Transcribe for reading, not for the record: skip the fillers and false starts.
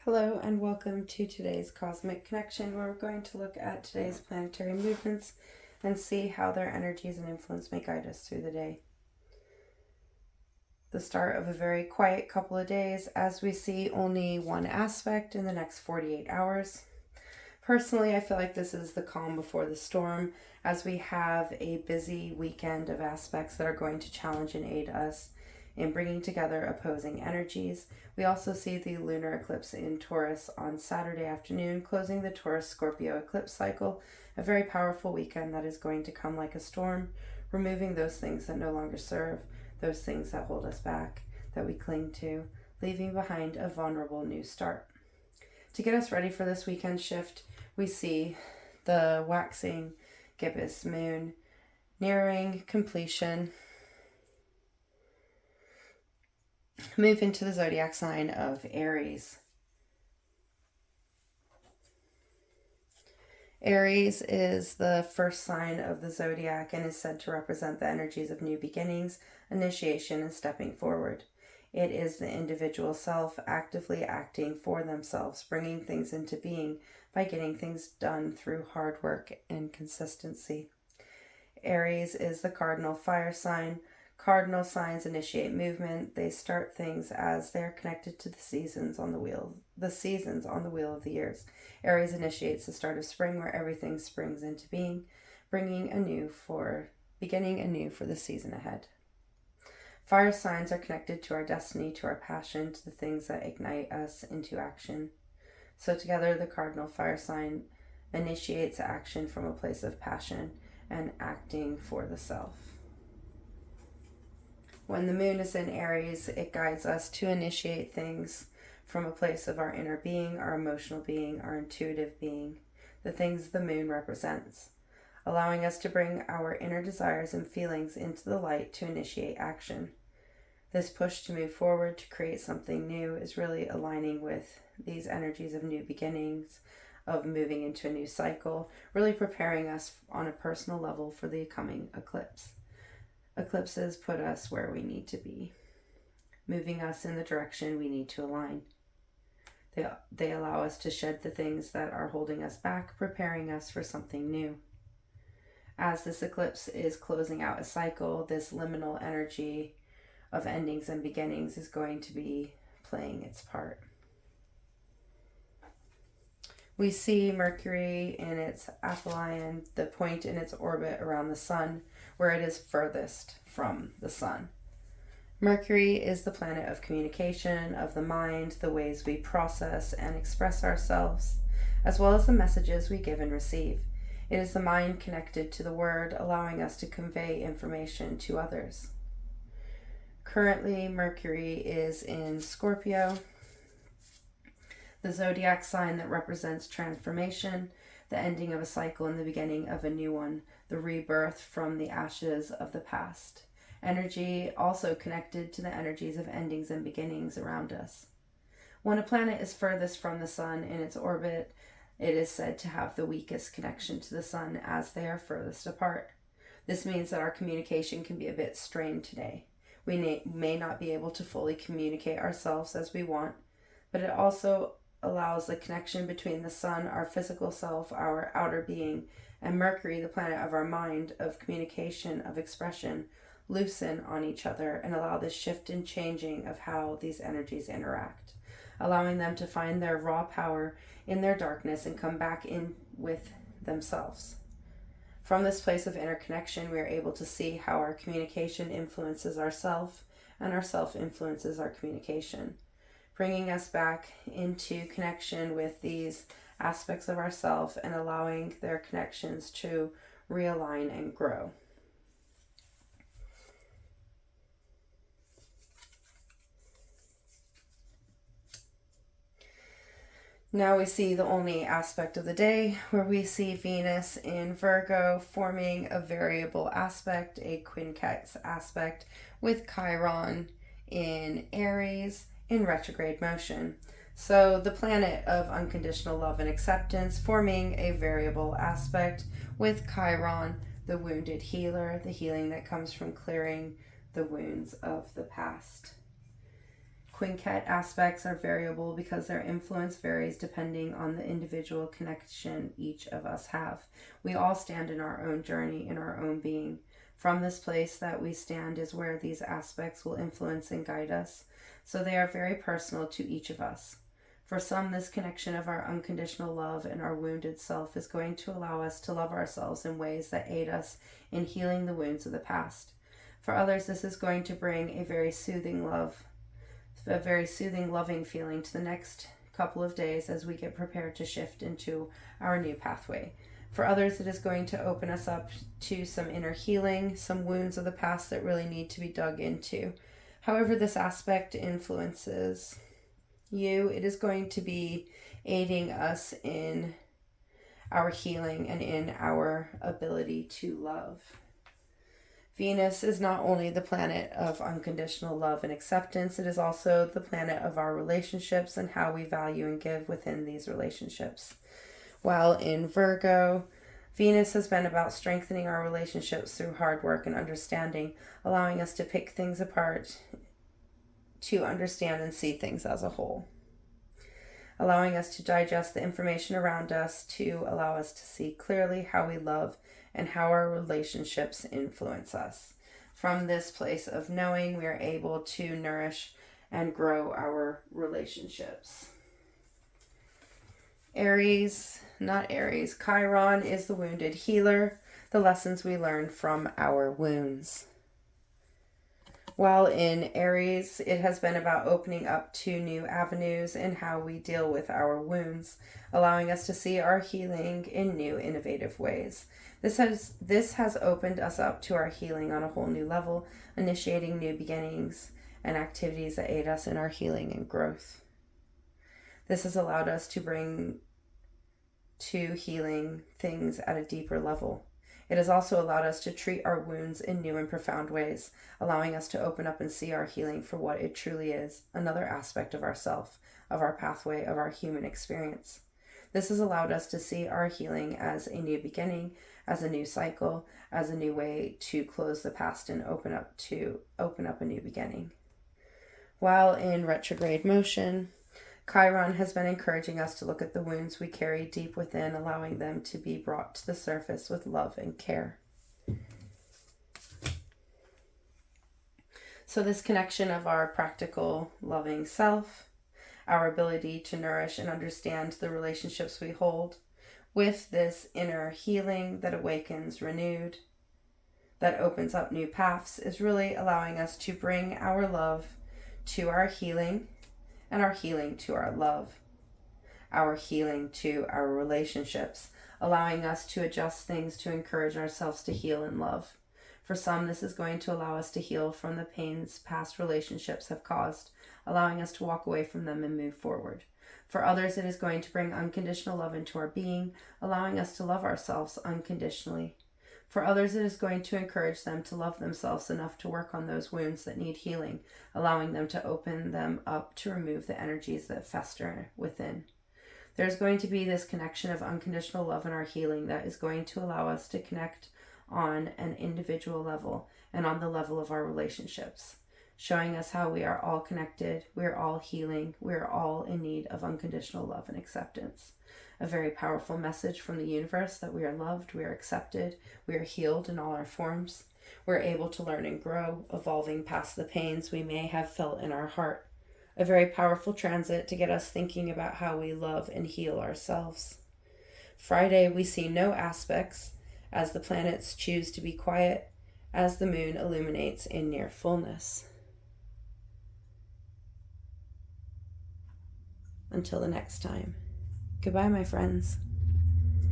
Hello and welcome to today's Cosmic Connection, where we're going to look at today's planetary movements and see how their energies and influence may guide us through the day. The start of a very quiet couple of days as we see only one aspect in the next 48 hours. Personally, I feel like this is the calm before the storm, as we have a busy weekend of aspects that are going to challenge and aid us in bringing together opposing energies. We also see the lunar eclipse in Taurus on Saturday afternoon, closing the Taurus-Scorpio eclipse cycle, a very powerful weekend that is going to come like a storm, removing those things that no longer serve, those things that hold us back, that we cling to, leaving behind a vulnerable new start. To get us ready for this weekend shift, we see the waxing gibbous moon nearing completion move into the zodiac sign of Aries. Aries is the first sign of the zodiac and is said to represent the energies of new beginnings, initiation, and stepping forward. It is the individual self actively acting for themselves, bringing things into being by getting things done through hard work and consistency. Aries is the cardinal fire sign. Cardinal signs initiate movement. They start things as they're connected to the seasons on the wheel of the years. Aries initiates the start of spring, where everything springs into being, beginning anew for the season ahead. Fire signs are connected to our destiny, to our passion, to the things that ignite us into action. So together, the cardinal fire sign initiates action from a place of passion and acting for the self. When the moon is in Aries, it guides us to initiate things from a place of our inner being, our emotional being, our intuitive being, the things the moon represents, allowing us to bring our inner desires and feelings into the light to initiate action. This push to move forward, to create something new, is really aligning with these energies of new beginnings, of moving into a new cycle, really preparing us on a personal level for the coming eclipse. Eclipses put us where we need to be, moving us in the direction we need to align. They allow us to shed the things that are holding us back, preparing us for something new. As this eclipse is closing out a cycle, this liminal energy of endings and beginnings is going to be playing its part. We see Mercury in its aphelion, the point in its orbit around the sun, where it is furthest from the sun. Mercury is the planet of communication, of the mind, the ways we process and express ourselves, as well as the messages we give and receive. It is the mind connected to the word, allowing us to convey information to others. Currently, Mercury is in Scorpio, the zodiac sign that represents transformation, the ending of a cycle and the beginning of a new one, the rebirth from the ashes of the past. Energy also connected to the energies of endings and beginnings around us. When a planet is furthest from the sun in its orbit, it is said to have the weakest connection to the sun as they are furthest apart. This means that our communication can be a bit strained today. We may not be able to fully communicate ourselves as we want, but it also allows the connection between the sun, our physical self, our outer being, and Mercury, the planet of our mind, of communication, of expression, loosen on each other and allow this shift and changing of how these energies interact, allowing them to find their raw power in their darkness and come back in with themselves. From this place of interconnection, we are able to see how our communication influences ourself and our self influences our communication, bringing us back into connection with these aspects of ourself and allowing their connections to realign and grow. Now we see the only aspect of the day where we see Venus in Virgo forming a variable aspect, a quincunx aspect, with Chiron in Aries in retrograde motion. So the planet of unconditional love and acceptance forming a variable aspect with Chiron, the wounded healer, the healing that comes from clearing the wounds of the past. Quintet aspects are variable because their influence varies depending on the individual connection each of us have. We all stand in our own journey, in our own being. From this place that we stand is where these aspects will influence and guide us. So they are very personal to each of us. For some, this connection of our unconditional love and our wounded self is going to allow us to love ourselves in ways that aid us in healing the wounds of the past. For others, this is going to bring a very soothing, loving feeling to the next couple of days as we get prepared to shift into our new pathway. For others, it is going to open us up to some inner healing, some wounds of the past that really need to be dug into. However this aspect influences you, it is going to be aiding us in our healing and in our ability to love. Venus is not only the planet of unconditional love and acceptance, it is also the planet of our relationships and how we value and give within these relationships. While in Virgo, Venus has been about strengthening our relationships through hard work and understanding, allowing us to pick things apart, to understand and see things as a whole, allowing us to digest the information around us, to allow us to see clearly how we love and how our relationships influence us. From this place of knowing, we are able to nourish and grow our relationships. Chiron is the wounded healer, the lessons we learn from our wounds. While in Aries, it has been about opening up to new avenues in how we deal with our wounds, allowing us to see our healing in new, innovative ways. This has opened us up to our healing on a whole new level, initiating new beginnings and activities that aid us in our healing and growth. This has allowed us to bring to healing things at a deeper level. It has also allowed us to treat our wounds in new and profound ways, allowing us to open up and see our healing for what it truly is, another aspect of ourself, of our pathway, of our human experience. This has allowed us to see our healing as a new beginning, as a new cycle, as a new way to close the past and open up a new beginning. While in retrograde motion, Chiron has been encouraging us to look at the wounds we carry deep within, allowing them to be brought to the surface with love and care. So this connection of our practical, loving self, our ability to nourish and understand the relationships we hold, with this inner healing that awakens renewed, that opens up new paths, is really allowing us to bring our love to our healing, and our healing to our love, our healing to our relationships, allowing us to adjust things to encourage ourselves to heal and love. For some, this is going to allow us to heal from the pains past relationships have caused, allowing us to walk away from them and move forward. For others, it is going to bring unconditional love into our being, allowing us to love ourselves unconditionally. For others, it is going to encourage them to love themselves enough to work on those wounds that need healing, allowing them to open them up to remove the energies that fester within. There's going to be this connection of unconditional love in our healing that is going to allow us to connect on an individual level and on the level of our relationships, showing us how we are all connected, we are all healing, we are all in need of unconditional love and acceptance. A very powerful message from the universe that we are loved, we are accepted, we are healed in all our forms. We're able to learn and grow, evolving past the pains we may have felt in our heart. A very powerful transit to get us thinking about how we love and heal ourselves. Friday, we see no aspects as the planets choose to be quiet, as the moon illuminates in near fullness. Until the next time. Goodbye, my friends.